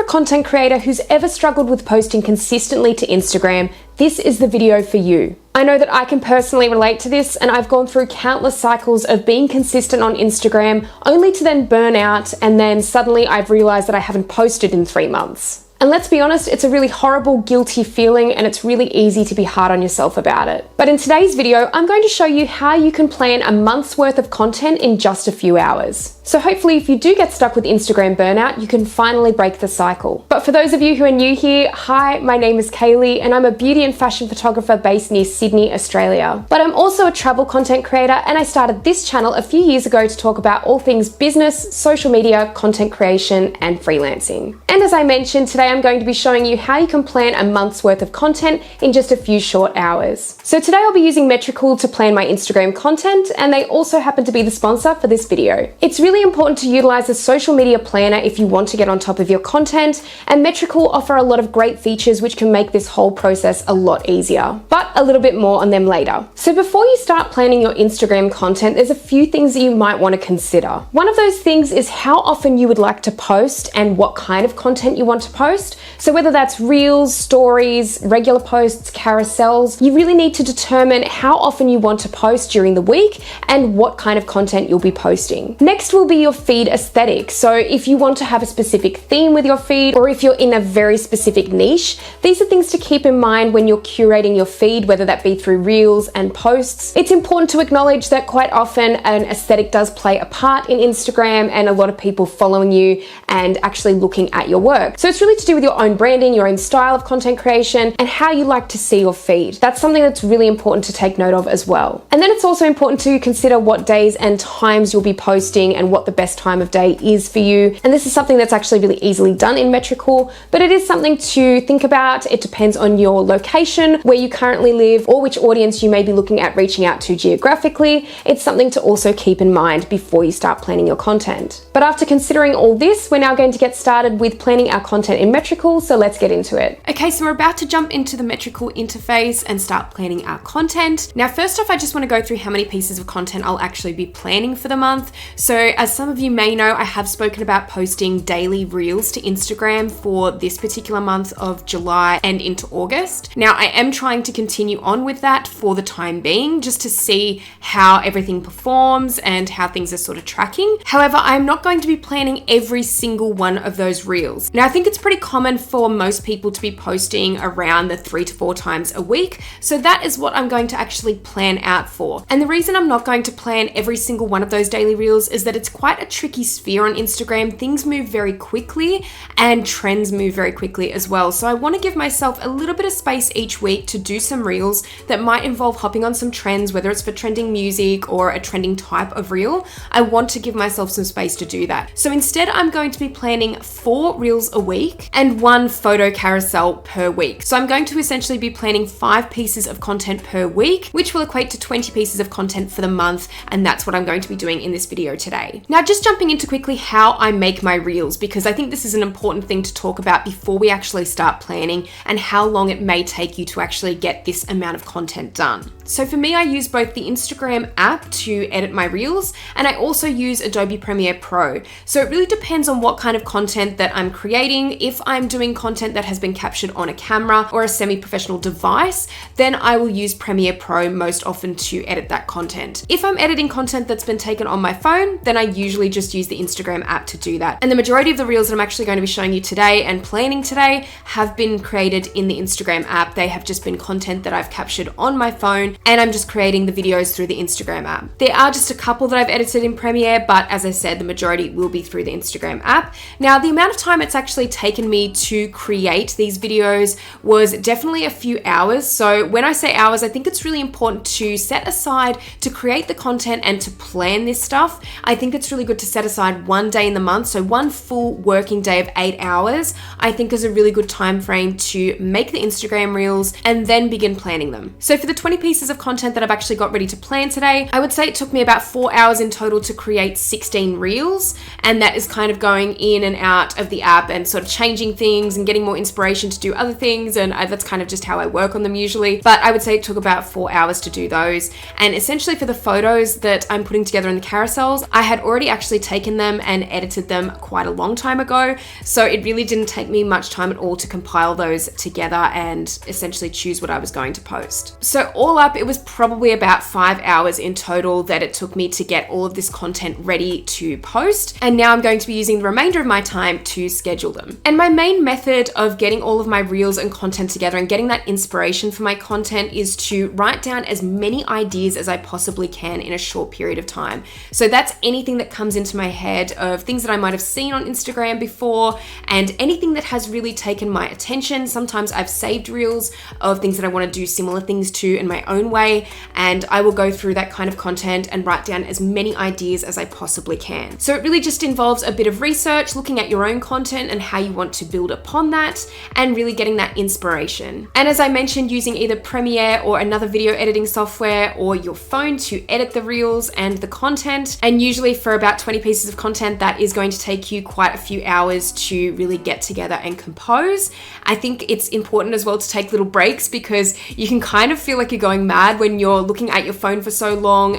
a content creator who's ever struggled with posting consistently to Instagram, this is the video for you. I know that I can personally relate to this, and I've gone through countless cycles of being consistent on Instagram only to then burn out, and then suddenly I've realized that I haven't posted in 3 months. And let's be honest, it's a really horrible, guilty feeling, and it's really easy to be hard on yourself about it. But in today's video, I'm going to show you how you can plan a month's worth of content in just a few hours. So hopefully if you do get stuck with Instagram burnout, you can finally break the cycle. But for those of you who are new here, hi, my name is Kaylee, and I'm a beauty and fashion photographer based near Sydney, Australia. But I'm also a travel content creator, and I started this channel a few years ago to talk about all things business, social media, content creation, and freelancing. And as I mentioned, today I'm going to be showing you how you can plan a month's worth of content in just a few short hours. So today I'll be using Metrical to plan my Instagram content, and they also happen to be the sponsor for this video. It's really important to utilize a social media planner if you want to get on top of your content, and Metrical offer a lot of great features which can make this whole process a lot easier. But a little bit more on them later. So before you start planning your Instagram content, there's a few things that you might want to consider. One of those things is how often you would like to post and what kind of content you want to post. So whether that's reels, stories, regular posts, carousels, you really need to determine how often you want to post during the week and what kind of content you'll be posting. Next will be your feed aesthetic. So if you want to have a specific theme with your feed, or if you're in a very specific niche, these are things to keep in mind when you're curating your feed, whether that be through reels and posts. It's important to acknowledge that quite often an aesthetic does play a part in Instagram and a lot of people following you and actually looking at your work. So it's really to do with your own branding, your own style of content creation, and how you like to see your feed. That's something that's really important to take note of as well. And then it's also important to consider what days and times you'll be posting and what the best time of day is for you. And this is something that's actually really easily done in Metrical, but it is something to think about. It depends on your location, where you currently live, or which audience you may be looking at reaching out to geographically. It's something to also keep in mind before you start planning your content. But after considering all this, we're now going to get started with planning our content in Metrical, so let's get into it. Okay, so we're about to jump into the Metrical interface and start planning our content. Now, first off, I just want to go through how many pieces of content I'll actually be planning for the month. So as some of you may know, I have spoken about posting daily reels to Instagram for this particular month of July and into August. Now, I am trying to continue on with that for the time being, just to see how everything performs and how things are sort of tracking. However, I'm not going to be planning every single one of those reels. Now, I think it's pretty common for most people to be posting around the 3 to 4 times a week. So that is what I'm going to actually plan out for. And the reason I'm not going to plan every single one of those daily reels is that it's quite a tricky sphere on Instagram. Things move very quickly and trends move very quickly as well. So I want to give myself a little bit of space each week to do some reels that might involve hopping on some trends, whether it's for trending music or a trending type of reel. I want to give myself some space to do that. So instead, I'm going to be planning 4 reels a week and 1 photo carousel per week. So I'm going to essentially be planning 5 pieces of content per week, which will equate to 20 pieces of content for the month. And that's what I'm going to be doing in this video today. Now, just jumping into quickly how I make my reels, because I think this is an important thing to talk about before we actually start planning and how long it may take you to actually get this amount of content done. So for me, I use both the Instagram app to edit my reels, and I also use Adobe Premiere Pro. So it really depends on what kind of content that I'm creating. If I'm doing content that has been captured on a camera or a semi-professional device, then I will use Premiere Pro most often to edit that content. If I'm editing content that's been taken on my phone, then I usually just use the Instagram app to do that. And the majority of the reels that I'm actually going to be showing you today and planning today have been created in the Instagram app. They have just been content that I've captured on my phone, and I'm just creating the videos through the Instagram app. There are just a couple that I've edited in Premiere, but as I said, the majority will be through the Instagram app. Now, the amount of time it's actually taken me to create these videos was definitely a few hours. So when I say hours, I think it's really important to set aside to create the content and to plan this stuff. I think it's really good to set aside 1 day in the month. So 1 full working day of 8 hours, I think is a really good time frame to make the Instagram reels and then begin planning them. So for the 20 pieces of content that I've actually got ready to plan today, I would say it took me about 4 hours in total to create 16 reels. And that is kind of going in and out of the app and sort of changing changing things and getting more inspiration to do other things, and that's kind of just how I work on them usually. But I would say it took about 4 hours to do those. And essentially for the photos that I'm putting together in the carousels, I had already actually taken them and edited them quite a long time ago, so it really didn't take me much time at all to compile those together and essentially choose what I was going to post. So all up, it was probably about 5 hours in total that it took me to get all of this content ready to post, and now I'm going to be using the remainder of my time to schedule them. And my main method of getting all of my reels and content together and getting that inspiration for my content is to write down as many ideas as I possibly can in a short period of time. So that's anything that comes into my head of things that I might have seen on Instagram before and anything that has really taken my attention. Sometimes I've saved reels of things that I want to do similar things to in my own way, and I will go through that kind of content and write down as many ideas as I possibly can. So it really just involves a bit of research, looking at your own content and how you want to build upon that, and really getting that inspiration. And as I mentioned, using either Premiere or another video editing software or your phone to edit the reels and the content. And usually for about 20 pieces of content, that is going to take you quite a few hours to really get together and compose. I think it's important as well to take little breaks, because you can kind of feel like you're going mad when you're looking at your phone for so long,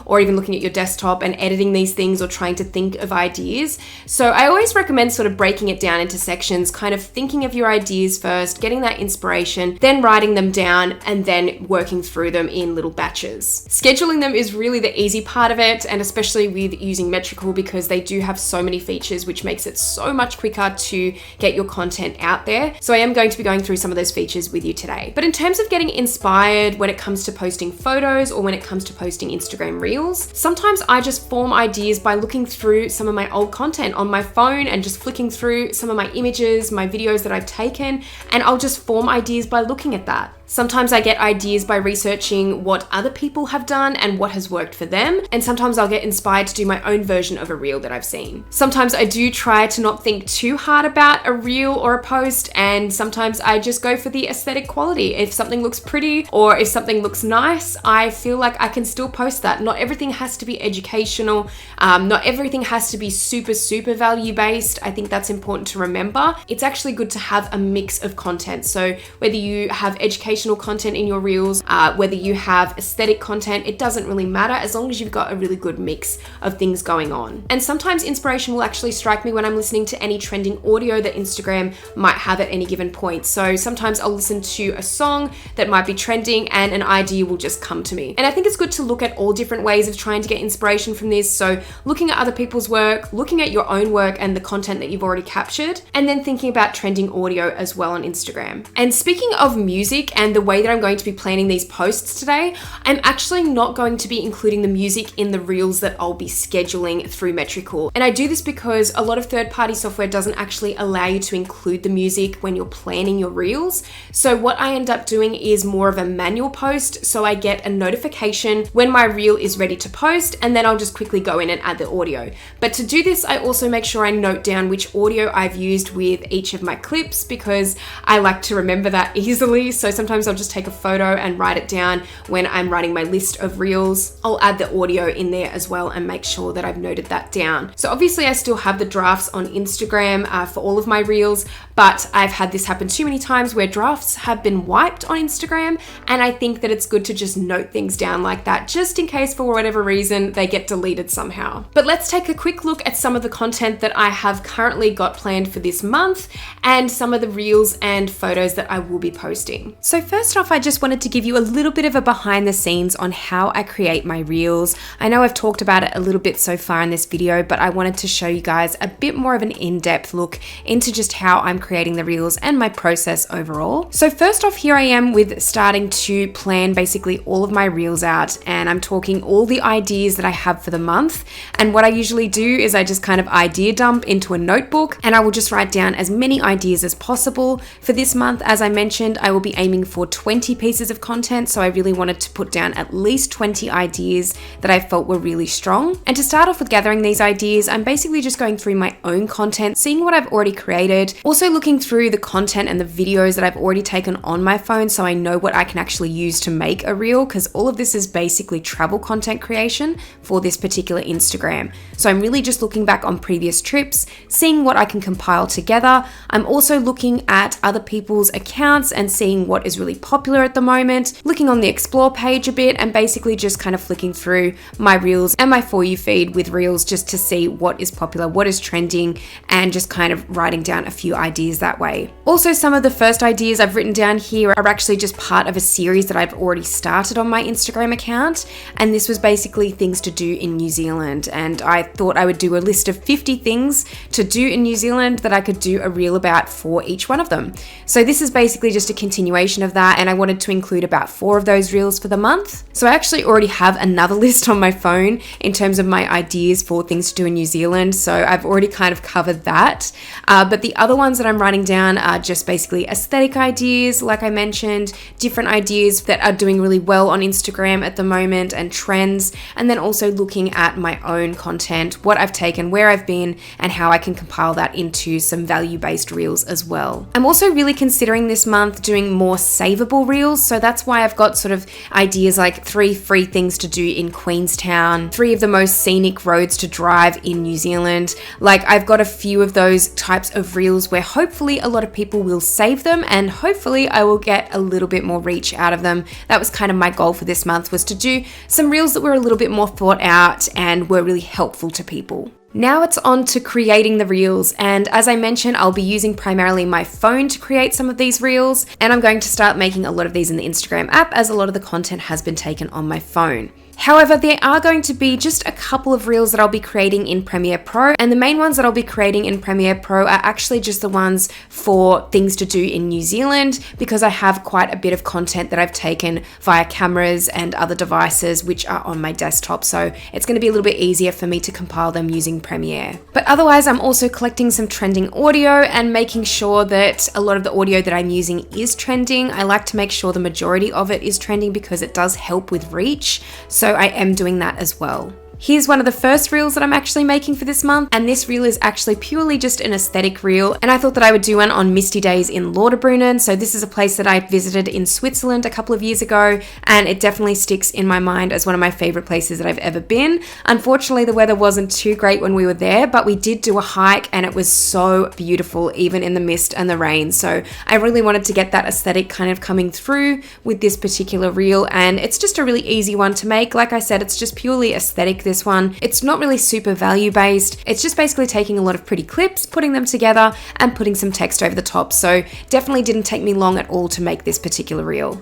or even looking at your desktop and editing these things or trying to think of ideas. So I always recommend sort of breaking it down into sections, kind of thinking of your ideas first, getting that inspiration, then writing them down, and then working through them in little batches. Scheduling them is really the easy part of it, and especially with using Metrical, because they do have so many features which makes it so much quicker to get your content out there. So I am going to be going through some of those features with you today. But in terms of getting inspired when it comes to posting photos or when it comes to posting Instagram reels, sometimes I just form ideas by looking through some of my old content on my phone and just flicking through some of my images, my videos that I've taken, and I'll just form ideas by looking at that. Sometimes I get ideas by researching what other people have done and what has worked for them, and sometimes I'll get inspired to do my own version of a reel that I've seen. Sometimes I do try to not think too hard about a reel or a post, and sometimes I just go for the aesthetic quality. If something looks pretty or if something looks nice, I feel like I can still post that. Not everything has to be educational, not everything has to be super value based. I think that's important to remember. It's actually good to have a mix of content. So whether you have educational content in your reels, whether you have aesthetic content, it doesn't really matter as long as you've got a really good mix of things going on. And sometimes inspiration will actually strike me when I'm listening to any trending audio that Instagram might have at any given point. So sometimes I'll listen to a song that might be trending and an idea will just come to me. And I think it's good to look at all different ways of trying to get inspiration from this. So looking at other people's work, looking at your own work and the content that you've already captured, and then thinking about trending audio as well on Instagram. And speaking of music and the way that I'm going to be planning these posts today, I'm actually not going to be including the music in the reels that I'll be scheduling through Metrical. And I do this because a lot of third-party software doesn't actually allow you to include the music when you're planning your reels. So what I end up doing is more of a manual post. So I get a notification when my reel is ready to post, and then I'll just quickly go in and add the audio. But to do this, I also make sure I note down which audio I've used with each of my clips, because I like to remember that easily. So sometimes I'll just take a photo and write it down when I'm writing my list of reels. I'll add the audio in there as well and make sure that I've noted that down. So obviously I still have the drafts on Instagram for all of my reels, but I've had this happen too many times where drafts have been wiped on Instagram, and I think that it's good to just note things down like that, just in case for whatever reason they get deleted somehow. But let's take a quick look at some of the content that I have currently got planned for this month and some of the reels and photos that I will be posting. So first off, I just wanted to give you a little bit of a behind the scenes on how I create my reels. I know I've talked about it a little bit so far in this video, but I wanted to show you guys a bit more of an in-depth look into just how I'm creating the reels and my process overall. So first off, here I am with starting to plan basically all of my reels out, and I'm talking all the ideas that I have for the month. And what I usually do is I just kind of idea dump into a notebook, and I will just write down as many ideas as possible. For this month, as I mentioned, I will be aiming for 20 pieces of content, so I really wanted to put down at least 20 ideas that I felt were really strong. And to start off with gathering these ideas, I'm basically just going through my own content, seeing what I've already created, also looking through the content and the videos that I've already taken on my phone so I know what I can actually use to make a reel, because all of this is basically travel content creation for this particular Instagram. So I'm really just looking back on previous trips, seeing what I can compile together. I'm also looking at other people's accounts and seeing what is really popular at the moment, looking on the explore page a bit, and basically just kind of flicking through my reels and my For You feed with reels just to see what is popular, what is trending, and just kind of writing down a few ideas that way. Also, some of the first ideas I've written down here are actually just part of a series that I've already started on my Instagram account, and this was basically things to do in New Zealand, and I thought I would do a list of 50 things to do in New Zealand that I could do a reel about for each one of them. So this is basically just a continuation of that, and I wanted to include about 4 of those reels for the month. So I actually already have another list on my phone in terms of my ideas for things to do in New Zealand, so I've already kind of covered that. But the other ones that I'm writing down are just basically aesthetic ideas, like I mentioned, different ideas that are doing really well on Instagram at the moment and trends, and then also looking at my own content, what I've taken, where I've been, and how I can compile that into some value-based reels as well. I'm also really considering this month doing more savable reels, so that's why I've got sort of ideas like 3 free things to do in Queenstown, 3 of the most scenic roads to drive in New Zealand. Like, I've got a few of those types of reels where hopefully a lot of people will save them, and hopefully I will get a little bit more reach out of them. That was kind of my goal for this month, was to do some reels that were a little bit more thought out and were really helpful to people. Now it's on to creating the reels, and as I mentioned, I'll be using primarily my phone to create some of these reels, and I'm going to start making a lot of these in the Instagram app as a lot of the content has been taken on my phone. However, there are going to be just a couple of reels that I'll be creating in Premiere Pro, and the main ones that I'll be creating in Premiere Pro are actually just the ones for things to do in New Zealand, because I have quite a bit of content that I've taken via cameras and other devices which are on my desktop, so it's going to be a little bit easier for me to compile them using Premiere. But otherwise, I'm also collecting some trending audio and making sure that a lot of the audio that I'm using is trending. I like to make sure the majority of it is trending because it does help with reach. So I am doing that as well. Here's one of the first reels that I'm actually making for this month, and this reel is actually purely just an aesthetic reel, and I thought that I would do one on misty days in Lauterbrunnen. So this is a place that I visited in Switzerland a couple of years ago, and it definitely sticks in my mind as one of my favorite places that I've ever been. Unfortunately, the weather wasn't too great when we were there, but we did do a hike and it was so beautiful even in the mist and the rain. So I really wanted to get that aesthetic kind of coming through with this particular reel, and it's just a really easy one to make. Like I said, it's just purely aesthetic, this one. It's not really super value based. It's just basically taking a lot of pretty clips, putting them together, and putting some text over the top. So definitely didn't take me long at all to make this particular reel.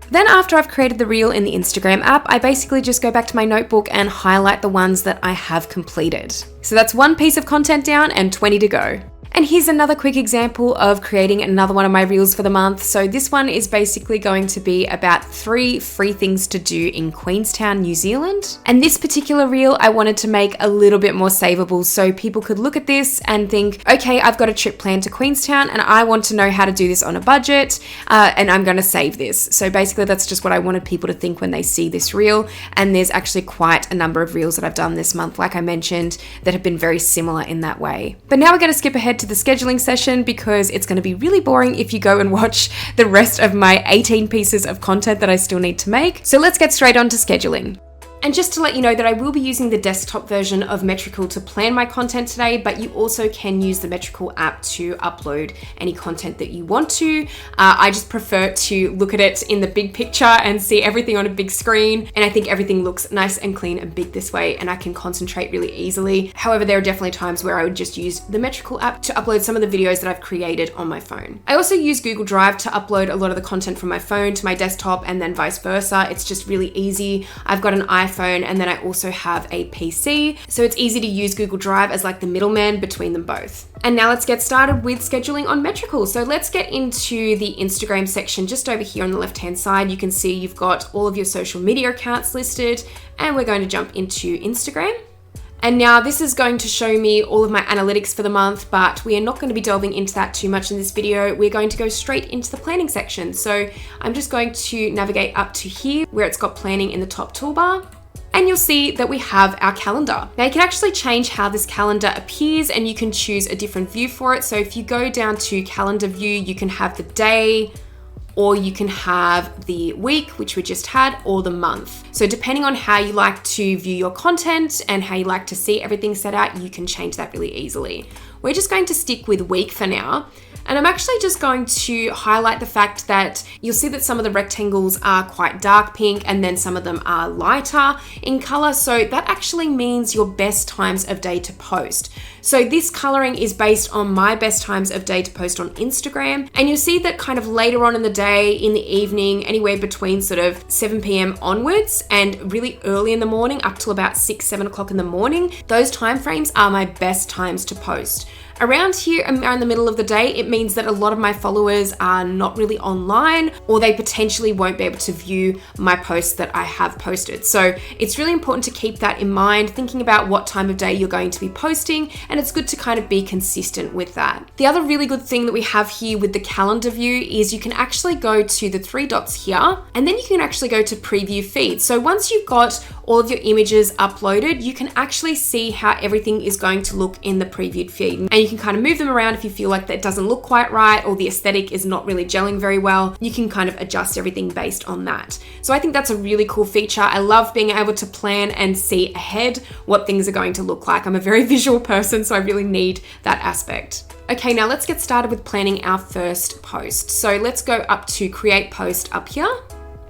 Then after I've created the reel in the Instagram app, I basically just go back to my notebook and highlight the ones that I have completed. So that's 1 piece of content down and 20 to go. And here's another quick example of creating another one of my reels for the month. So this one is basically going to be about 3 free things to do in Queenstown, New Zealand. And this particular reel I wanted to make a little bit more savable so people could look at this and think, okay, I've got a trip planned to Queenstown and I want to know how to do this on a budget, and I'm going to save this. So basically that's just what I wanted people to think when they see this reel. And there's actually quite a number of reels that I've done this month, like I mentioned, that have been very similar in that way. But now we're going to skip ahead to the scheduling session because it's going to be really boring if you go and watch the rest of my 18 pieces of content that I still need to make. So let's get straight on to scheduling. And just to let you know that I will be using the desktop version of Metrical to plan my content today, but you also can use the Metrical app to upload any content that you want to. I just prefer to look at it in the big picture and see everything on a big screen. And I think everything looks nice and clean and big this way, and I can concentrate really easily. However, there are definitely times where I would just use the Metrical app to upload some of the videos that I've created on my phone. I also use Google Drive to upload a lot of the content from my phone to my desktop and then vice versa. It's just really easy. I've got an iPhone and then I also have a PC, so it's easy to use Google Drive as like the middleman between them both. And now let's get started with scheduling on Metrical. So let's get into the Instagram section just over here on the left hand side. You can see you've got all of your social media accounts listed, and we're going to jump into Instagram. And now this is going to show me all of my analytics for the month, but we are not going to be delving into that too much in this video. We're going to go straight into the planning section. So I'm just going to navigate up to here where it's got planning in the top toolbar. And you'll see that we have our calendar. Now you can actually change how this calendar appears and you can choose a different view for it. So if you go down to calendar view, you can have the day, or you can have the week, which we just had, or the month. So depending on how you like to view your content and how you like to see everything set out, you can change that really easily. We're just going to stick with week for now. And I'm actually just going to highlight the fact that you'll see that some of the rectangles are quite dark pink and then some of them are lighter in color. So that actually means your best times of day to post. So this coloring is based on my best times of day to post on Instagram. And you'll see that kind of later on in the day, in the evening, anywhere between sort of 7 p.m. onwards and really early in the morning up till about 6, 7 o'clock in the morning, those time frames are my best times to post. Around here, around the middle of the day, it means that a lot of my followers are not really online, or they potentially won't be able to view my posts that I have posted. So it's really important to keep that in mind, thinking about what time of day you're going to be posting, and it's good to kind of be consistent with that. The other really good thing that we have here with the calendar view is you can actually go to the 3 dots here, and then you can actually go to preview feed. So once you've got all of your images uploaded, you can actually see how everything is going to look in the previewed feed. And you can kind of move them around if you feel like that doesn't look quite right or the aesthetic is not really gelling very well. You can kind of adjust everything based on that. So I think that's a really cool feature. I love being able to plan and see ahead what things are going to look like. I'm a very visual person, so I really need that aspect. Okay, now let's get started with planning our first post. So let's go up to create post up here.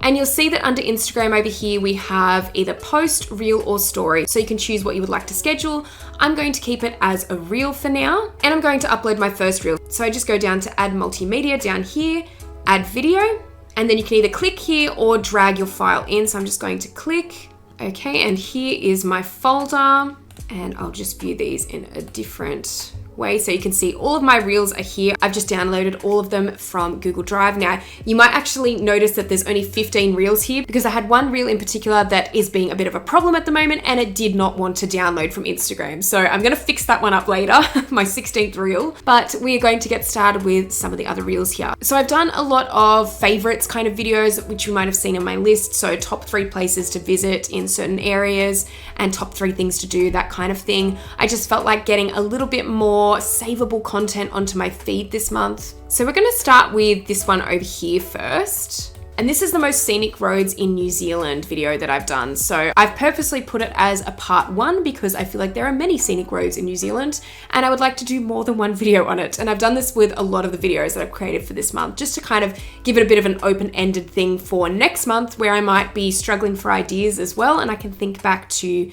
And you'll see that under Instagram over here, we have either post, reel, or story. So you can choose what you would like to schedule. I'm going to keep it as a reel for now, and I'm going to upload my first reel. So I just go down to add multimedia down here, add video, and then you can either click here or drag your file in. So I'm just going to click. Okay, and here is my folder, and I'll just view these in a different way. So you can see all of my reels are here. I've just downloaded all of them from Google Drive. Now, you might actually notice that there's only 15 reels here because I had one reel in particular that is being a bit of a problem at the moment and it did not want to download from Instagram. So I'm going to fix that one up later, my 16th reel, but we are going to get started with some of the other reels here. So I've done a lot of favorites kind of videos, which you might have seen in my list. So top 3 places to visit in certain areas and top 3 things to do, that kind of thing. I just felt like getting a little bit more savable content onto my feed this month. So we're going to start with this one over here first. And this is the most scenic roads in New Zealand video that I've done. So I've purposely put it as a part 1 because I feel like there are many scenic roads in New Zealand and I would like to do more than one video on it. And I've done this with a lot of the videos that I've created for this month, just to kind of give it a bit of an open-ended thing for next month where I might be struggling for ideas as well. And I can think back to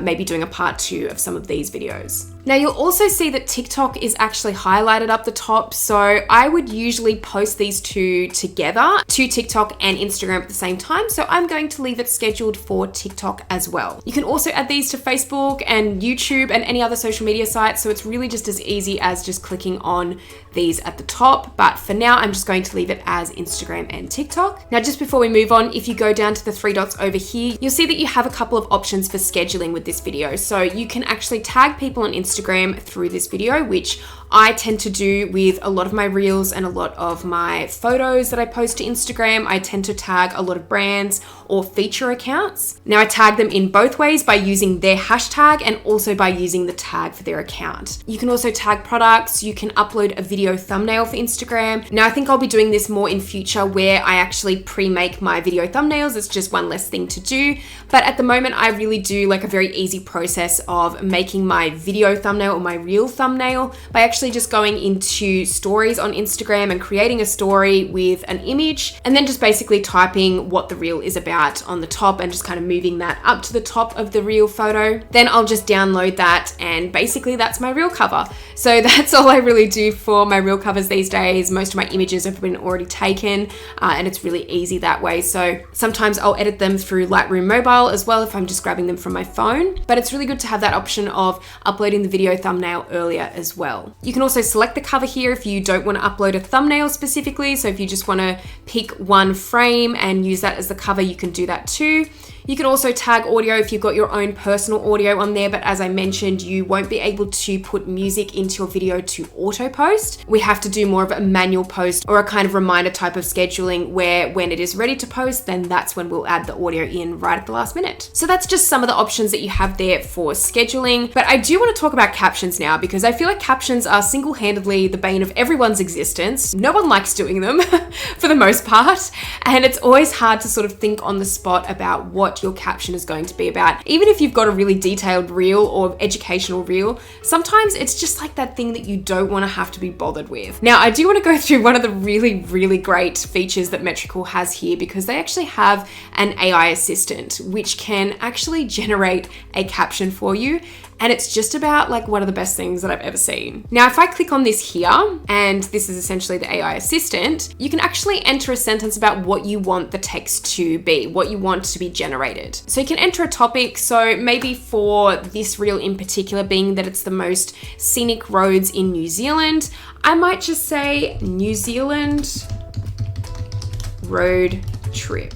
maybe doing a part 2 of some of these videos. Now you'll also see that TikTok is actually highlighted up the top. So I would usually post these two together to TikTok and Instagram at the same time. So I'm going to leave it scheduled for TikTok as well. You can also add these to Facebook and YouTube and any other social media sites. So it's really just as easy as just clicking on these at the top. But for now, I'm just going to leave it as Instagram and TikTok. Now, just before we move on, if you go down to the 3 dots over here, you'll see that you have a couple of options for scheduling with this video. So you can actually tag people on Instagram through this video, which I tend to do with a lot of my reels and a lot of my photos that I post to Instagram. I tend to tag a lot of brands or feature accounts. Now I tag them in both ways by using their hashtag and also by using the tag for their account. You can also tag products. You can upload a video thumbnail for Instagram. Now I think I'll be doing this more in future where I actually pre-make my video thumbnails. It's just one less thing to do. But at the moment, I really do like a very easy process of making my video thumbnail or my reel thumbnail by actually just going into stories on Instagram and creating a story with an image and then just basically typing what the reel is about on the top and just kind of moving that up to the top of the reel photo. Then I'll just download that and basically that's my reel cover. So that's all I really do for my reel covers these days. Most of my images have been already taken and it's really easy that way. So sometimes I'll edit them through Lightroom Mobile as well if I'm just grabbing them from my phone. But it's really good to have that option of uploading the video thumbnail earlier as well. You can also select the cover here if you don't want to upload a thumbnail specifically. So if you just want to pick one frame and use that as the cover, you can do that too. You can also tag audio if you've got your own personal audio on there, but as I mentioned, you won't be able to put music into your video to auto post. We have to do more of a manual post or a kind of reminder type of scheduling where when it is ready to post, then that's when we'll add the audio in right at the last minute. So that's just some of the options that you have there for scheduling. But I do want to talk about captions now because I feel like captions are single-handedly the bane of everyone's existence. No one likes doing them for the most part. And it's always hard to sort of think on the spot about what your caption is going to be about. Even if you've got a really detailed reel or educational reel, sometimes it's just like that thing that you don't want to have to be bothered with. Now, I do want to go through one of the really, really great features that Metrical has here because they actually have an AI assistant which can actually generate a caption for you. And it's just about like one of the best things that I've ever seen. Now, if I click on this here, and this is essentially the AI assistant, you can actually enter a sentence about what you want the text to be, what you want to be generated. So you can enter a topic. So maybe for this reel in particular, being that it's the most scenic roads in New Zealand, I might just say New Zealand road trip.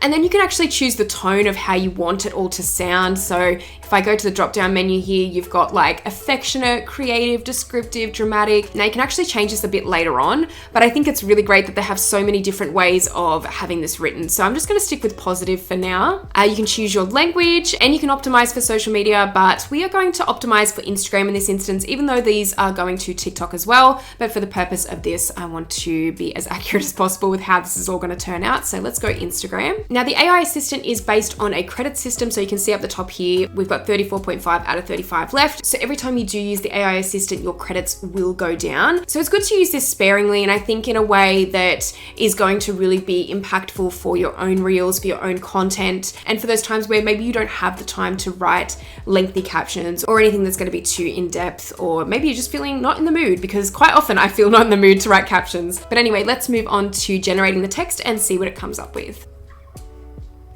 And then you can actually choose the tone of how you want it all to sound. So if I go to the drop-down menu here, you've got like affectionate, creative, descriptive, dramatic. Now you can actually change this a bit later on, but I think it's really great that they have so many different ways of having this written. So I'm just gonna stick with positive for now. You can choose your language and you can optimize for social media, but we are going to optimize for Instagram in this instance, even though these are going to TikTok as well. But for the purpose of this, I want to be as accurate as possible with how this is all gonna turn out. So let's go Instagram. Now the AI assistant is based on a credit system. So you can see up the top here, we've got 34.5 out of 35 left. So every time you do use the AI assistant, your credits will go down. So it's good to use this sparingly, and I think in a way that is going to really be impactful for your own reels, for your own content, and for those times where maybe you don't have the time to write lengthy captions or anything that's going to be too in-depth, or maybe you're just feeling not in the mood, because quite often I feel not in the mood to write captions. But anyway, let's move on to generating the text and see what it comes up with.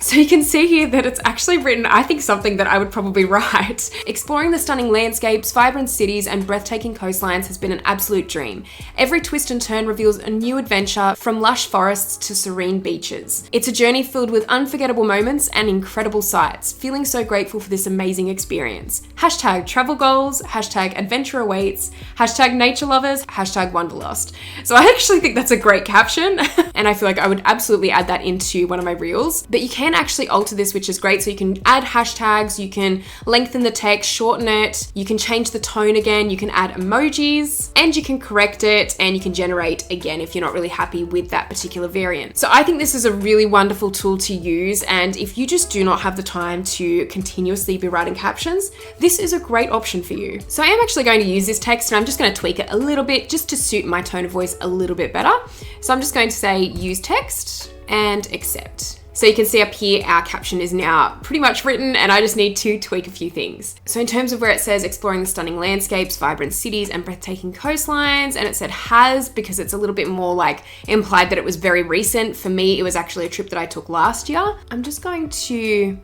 So you can see here that it's actually written, I think, something that I would probably write. Exploring the stunning landscapes, vibrant cities, and breathtaking coastlines has been an absolute dream. Every twist and turn reveals a new adventure, from lush forests to serene beaches. It's a journey filled with unforgettable moments and incredible sights. Feeling so grateful for this amazing experience. Hashtag travel goals, hashtag adventure awaits, hashtag nature lovers, hashtag wanderlust. So I actually think that's a great caption. And I feel like I would absolutely add that into one of my reels. But you can actually alter this, which is great. So you can add hashtags, you can lengthen the text, shorten it, you can change the tone again, you can add emojis, and you can correct it, and you can generate again if you're not really happy with that particular variant. So I think this is a really wonderful tool to use, and if you just do not have the time to continuously be writing captions, this is a great option for you. So I am actually going to use this text, and I'm just going to tweak it a little bit just to suit my tone of voice a little bit better. So I'm just going to say use text and accept. So you can see up here, our caption is now pretty much written, and I just need to tweak a few things. So in terms of where it says exploring the stunning landscapes, vibrant cities, and breathtaking coastlines, and it said has, because it's a little bit more like implied that it was very recent. For me, it was actually a trip that I took last year. I'm just going to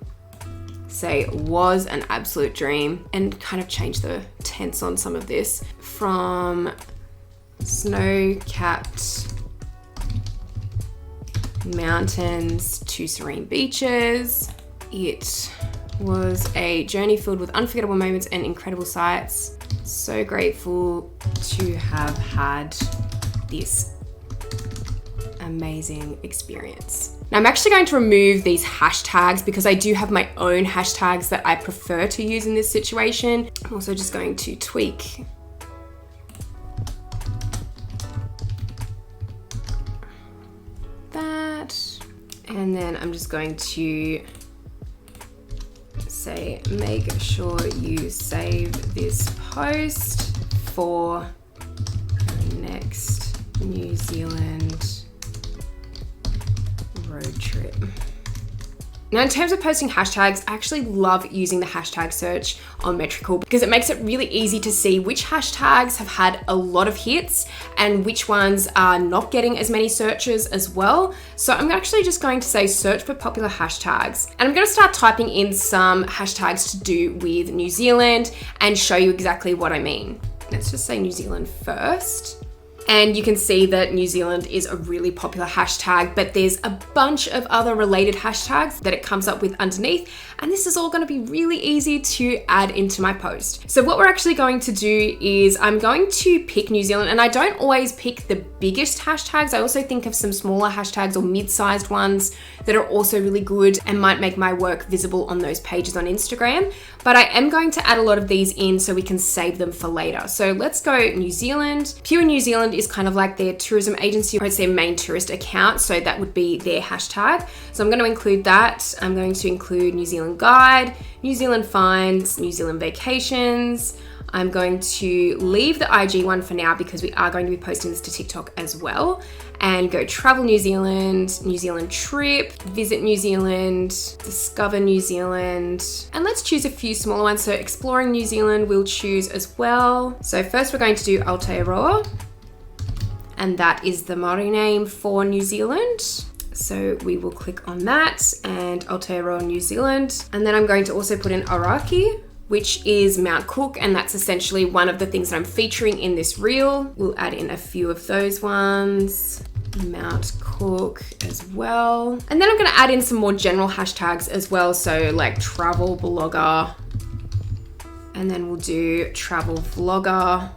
say was an absolute dream and kind of change the tense on some of this from snow-capped mountains to serene beaches. It was a journey filled with unforgettable moments and incredible sights. So grateful to have had this amazing experience. Now I'm actually going to remove these hashtags because I do have my own hashtags that I prefer to use in this situation. I'm also just going to tweak that, and then I'm just going to say make sure you save this post for next New Zealand road trip. Now, in terms of posting hashtags, I actually love using the hashtag search on Metrical because it makes it really easy to see which hashtags have had a lot of hits and which ones are not getting as many searches as well. So I'm actually just going to say search for popular hashtags, and I'm going to start typing in some hashtags to do with New Zealand and show you exactly what I mean. Let's just say New Zealand first. And you can see that New Zealand is a really popular hashtag, but there's a bunch of other related hashtags that it comes up with underneath. And this is all going to be really easy to add into my post. So what we're actually going to do is I'm going to pick New Zealand, and I don't always pick the biggest hashtags. I also think of some smaller hashtags or mid-sized ones that are also really good and might make my work visible on those pages on Instagram. But I am going to add a lot of these in so we can save them for later. So let's go New Zealand. Pure New Zealand is kind of like their tourism agency, or it's their main tourist account. So that would be their hashtag. So I'm going to include that. I'm going to include New Zealand Guide, New Zealand Finds, New Zealand Vacations. I'm going to leave the IG one for now because we are going to be posting this to TikTok as well. And go Travel New Zealand, New Zealand Trip, Visit New Zealand, Discover New Zealand. And let's choose a few smaller ones. So Exploring New Zealand we'll choose as well. So first we're going to do Aotearoa. And that is the Māori name for New Zealand. So we will click on that and Aotearoa New Zealand. And then I'm going to also put in Aoraki, which is Mount Cook, and that's essentially one of the things that I'm featuring in this reel. We'll add in a few of those ones. Mount Cook as well. And then I'm gonna add in some more general hashtags as well. So like travel blogger, and then we'll do travel vlogger.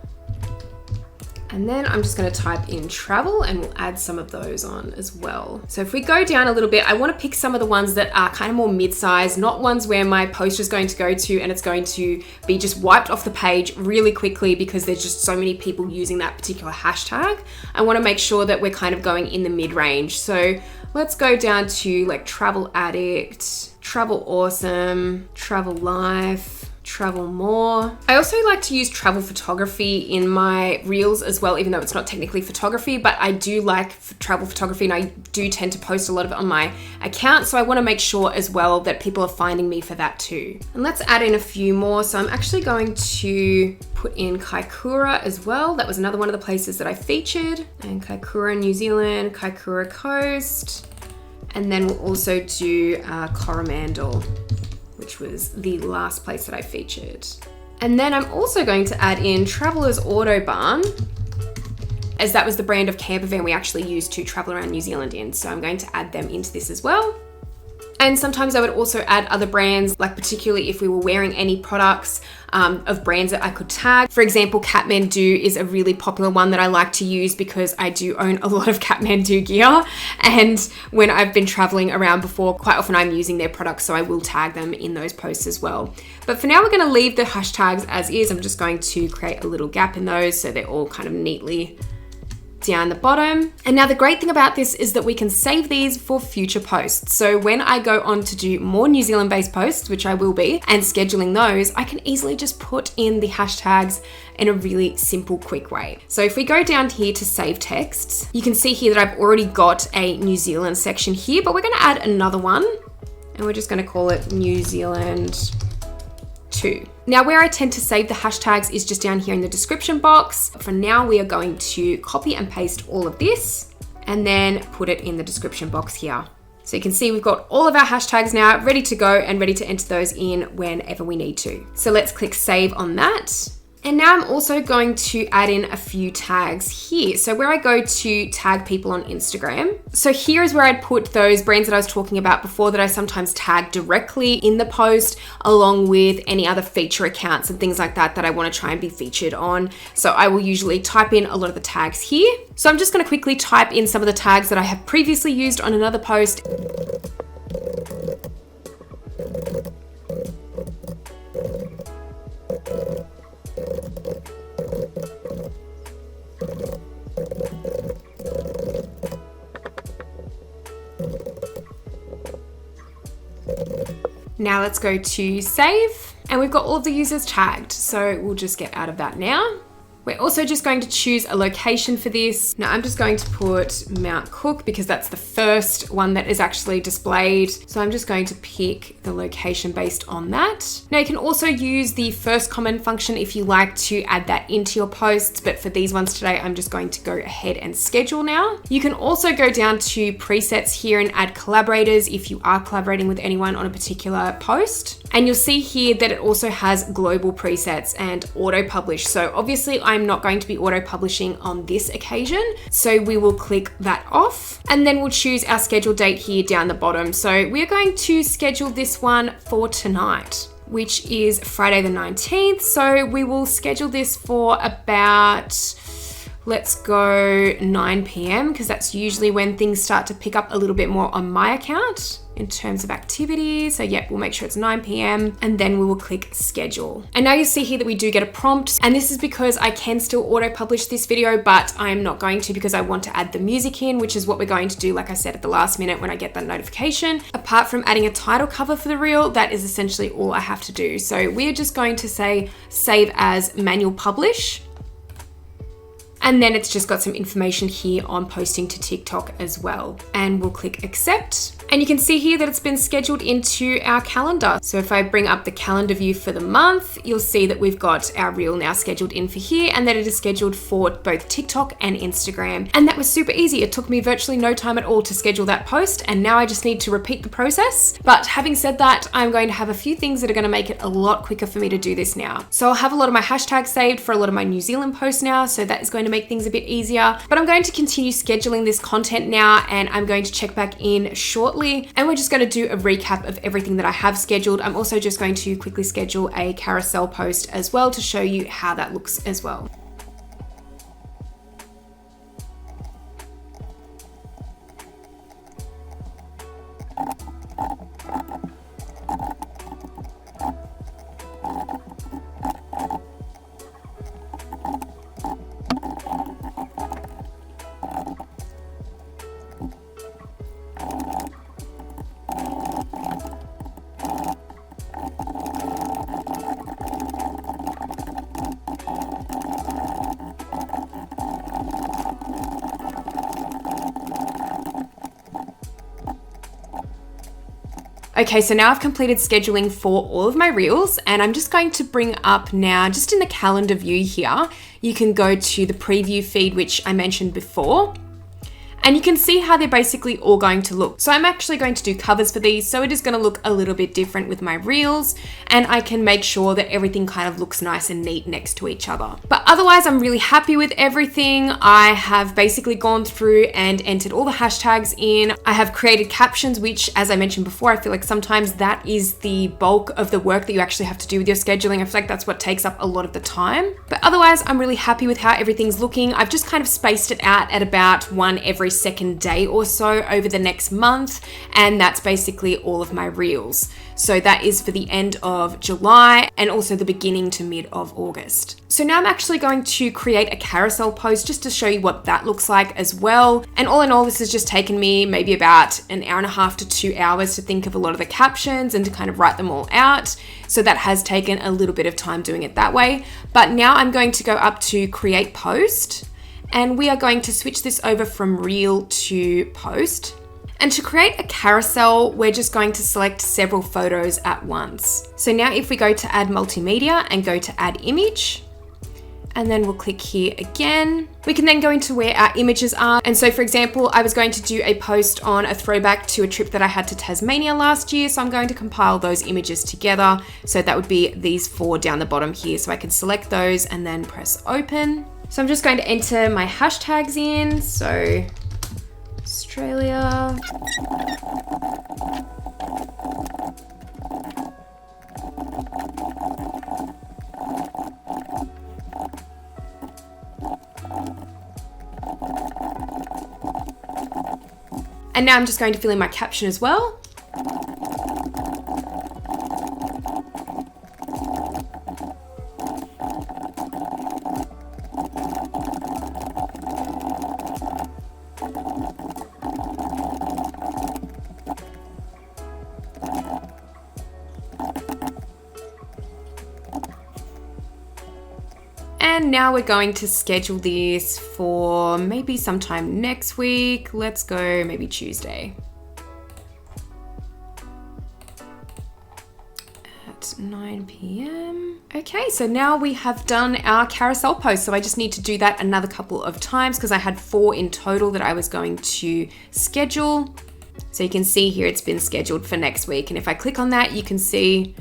And then I'm just gonna type in travel and we'll add some of those on as well. So if we go down a little bit, I wanna pick some of the ones that are kind of more mid-size, not ones where my post is going to go to and it's going to be just wiped off the page really quickly because there's just so many people using that particular hashtag. I wanna make sure that we're kind of going in the mid-range. So let's go down to like Travel Addict, Travel Awesome, Travel Life, Travel More. I also like to use travel photography in my reels as well, even though it's not technically photography, but I do like travel photography and I do tend to post a lot of it on my account. So I want to make sure as well that people are finding me for that too. And let's add in a few more. So I'm actually going to put in Kaikoura as well. That was another one of the places that I featured. And Kaikoura, New Zealand, Kaikoura Coast. And then we'll also do Coromandel, which was the last place that I featured. And then I'm also going to add in Traveller's Autobahn, as that was the brand of camper van we actually used to travel around New Zealand in. So I'm going to add them into this as well. And sometimes I would also add other brands, like particularly if we were wearing any products of brands that I could tag. For example, Kathmandu is a really popular one that I like to use because I do own a lot of Kathmandu gear. And when I've been traveling around before, quite often I'm using their products, so I will tag them in those posts as well. But for now, we're gonna leave the hashtags as is. I'm just going to create a little gap in those so they're all kind of neatly down the bottom. And now the great thing about this is that we can save these for future posts. So when I go on to do more New Zealand based posts, which I will be, and scheduling those, I can easily just put in the hashtags in a really simple, quick way. So if we go down here to save texts, you can see here that I've already got a New Zealand section here, but we're gonna add another one and we're just gonna call it New Zealand 2. Now where I tend to save the hashtags is just down here in the description box. For now, we are going to copy and paste all of this and then put it in the description box here. So you can see we've got all of our hashtags now ready to go and ready to enter those in whenever we need to. So let's click save on that. And now I'm also going to add in a few tags here. So where I go to tag people on Instagram. So here is where I'd put those brands that I was talking about before that I sometimes tag directly in the post, along with any other feature accounts and things like that that I want to try and be featured on. So I will usually type in a lot of the tags here. So I'm just going to quickly type in some of the tags that I have previously used on another post. Now let's go to save, and we've got all of the users tagged. So we'll just get out of that now. We're also just going to choose a location for this. Now I'm just going to put Mount Cook because that's the first one that is actually displayed. So I'm just going to pick the location based on that. Now you can also use the first comment function if you like to add that into your posts, but for these ones today, I'm just going to go ahead and schedule now. You can also go down to presets here and add collaborators if you are collaborating with anyone on a particular post. And you'll see here that it also has global presets and auto publish. So obviously I'm not going to be auto-publishing on this occasion. So we will click that off, and then we'll choose our schedule date here down the bottom. So we're going to schedule this one for tonight, which is Friday the 19th. So we will schedule this for about, let's go 9 p.m. because that's usually when things start to pick up a little bit more on my account in terms of activity. So yep, we'll make sure it's 9 p.m. and then we will click schedule. And now you see here that we do get a prompt, and this is because I can still auto-publish this video, but I'm not going to because I want to add the music in, which is what we're going to do, like I said, at the last minute when I get that notification. Apart from adding a title cover for the reel, that is essentially all I have to do. So we're just going to say save as manual publish. And then it's just got some information here on posting to TikTok as well. And we'll click accept. And you can see here that it's been scheduled into our calendar. So if I bring up the calendar view for the month, you'll see that we've got our reel now scheduled in for here, and that it is scheduled for both TikTok and Instagram. And that was super easy. It took me virtually no time at all to schedule that post. And now I just need to repeat the process. But having said that, I'm going to have a few things that are going to make it a lot quicker for me to do this now. So I'll have a lot of my hashtags saved for a lot of my New Zealand posts now. So that is going to make things a bit easier. But I'm going to continue scheduling this content now, and I'm going to check back in shortly. And we're just going to do a recap of everything that I have scheduled. I'm also just going to quickly schedule a carousel post as well to show you how that looks as well. Okay, so now I've completed scheduling for all of my reels, and I'm just going to bring up now, just in the calendar view here, you can go to the preview feed, which I mentioned before. And you can see how they're basically all going to look. So I'm actually going to do covers for these, so it is going to look a little bit different with my reels, and I can make sure that everything kind of looks nice and neat next to each other. But otherwise, I'm really happy with everything. I have basically gone through and entered all the hashtags in. I have created captions, which, as I mentioned before, I feel like sometimes that is the bulk of the work that you actually have to do with your scheduling. I feel like that's what takes up a lot of the time. But otherwise, I'm really happy with how everything's looking. I've just kind of spaced it out at about one every second day or so over the next month, and that's basically all of my reels. So that is for the end of July and also the beginning to mid of August. So now I'm actually going to create a carousel post just to show you what that looks like as well. And all in all, this has just taken me maybe about an hour and a half to 2 hours to think of a lot of the captions and to kind of write them all out. So that has taken a little bit of time doing it that way. But now I'm going to go up to create post, and we are going to switch this over from reel to post. And to create a carousel, we're just going to select several photos at once. So now if we go to add multimedia and go to add image, and then we'll click here again, we can then go into where our images are. And so for example, I was going to do a post on a throwback to a trip that I had to Tasmania last year. So I'm going to compile those images together. So that would be these 4 down the bottom here. So I can select those and then press open. So I'm just going to enter my hashtags in. So Australia. And now I'm just going to fill in my caption as well. And now we're going to schedule this for maybe sometime next week. Let's go maybe Tuesday at 9 p.m. Okay, so now we have done our carousel post. So I just need to do that another couple of times because I had 4 in total that I was going to schedule. So you can see here it's been scheduled for next week. And if I click on that, you can see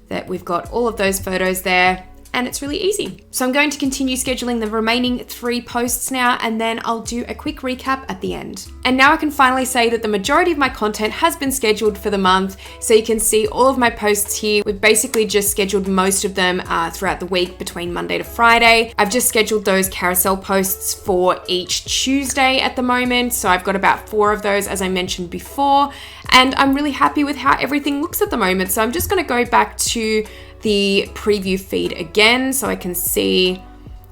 that we've got all of those photos there. and it's really easy. So I'm going to continue scheduling the remaining 3 posts now, and then I'll do a quick recap at the end. And now I can finally say that the majority of my content has been scheduled for the month. So you can see all of my posts here. We've basically just scheduled most of them throughout the week between Monday to Friday. I've just scheduled those carousel posts for each Tuesday at the moment. So I've got about 4 of those, as I mentioned before, and I'm really happy with how everything looks at the moment. So I'm just going to go back to the preview feed again so I can see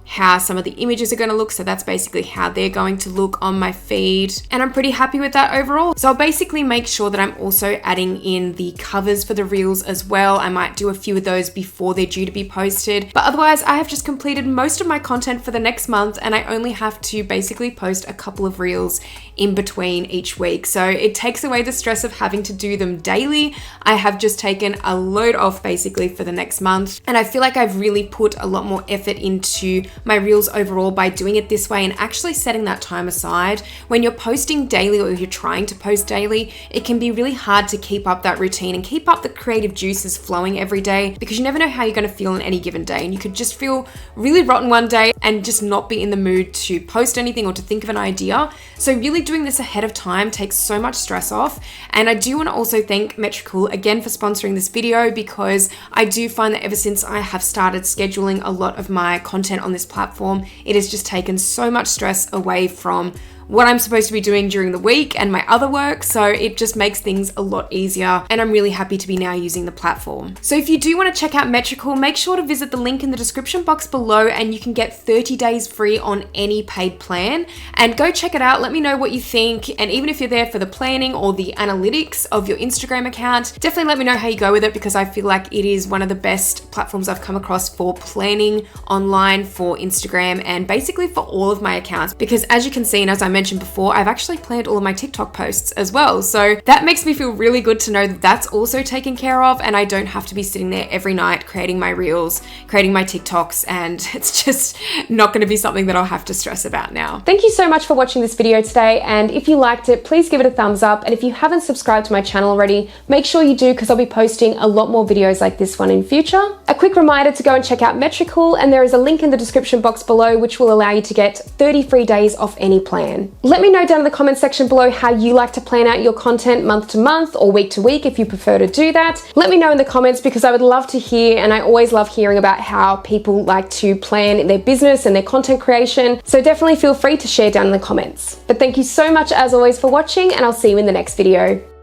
how some of the images are going to look. So that's basically how they're going to look on my feed, and I'm pretty happy with that overall. So I'll basically make sure that I'm also adding in the covers for the reels as well. I might do a few of those before they're due to be posted, but otherwise I have just completed most of my content for the next month, and I only have to basically post a couple of reels in between each week. So it takes away the stress of having to do them daily. I have just taken a load off basically for the next month, and I feel like I've really put a lot more effort into my reels overall by doing it this way and actually setting that time aside. When you're posting daily, or you're trying to post daily, it can be really hard to keep up that routine and keep up the creative juices flowing every day, because you never know how you're going to feel on any given day, and you could just feel really rotten one day and just not be in the mood to post anything or to think of an idea. So really doing this ahead of time takes so much stress off. And I do want to also thank Metrical again for sponsoring this video, because I do find that ever since I have started scheduling a lot of my content on this platform, it has just taken so much stress away from what I'm supposed to be doing during the week and my other work. So it just makes things a lot easier, and I'm really happy to be now using the platform. So if you do want to check out Metrical, make sure to visit the link in the description box below, and you can get 30 days free on any paid plan. And go check it out. Let me know what you think. And even if you're there for the planning or the analytics of your Instagram account, definitely let me know how you go with it, because I feel like it is one of the best platforms I've come across for planning online for Instagram and basically for all of my accounts. Because as you can see, and as I mentioned before, I've actually planned all of my TikTok posts as well. So that makes me feel really good to know that that's also taken care of, and I don't have to be sitting there every night creating my reels, creating my TikToks, and it's just not going to be something that I'll have to stress about now. Thank you so much for watching this video today, and if you liked it, please give it a thumbs up, and if you haven't subscribed to my channel already, make sure you do, because I'll be posting a lot more videos like this one in future. A quick reminder to go and check out Metrical, and there is a link in the description box below which will allow you to get 30 free days off any plan. Let me know down in the comment section below how you like to plan out your content month to month or week to week if you prefer to do that. Let me know in the comments, because I would love to hear, and I always love hearing about how people like to plan their business and their content creation. So definitely feel free to share down in the comments. But thank you so much as always for watching, and I'll see you in the next video.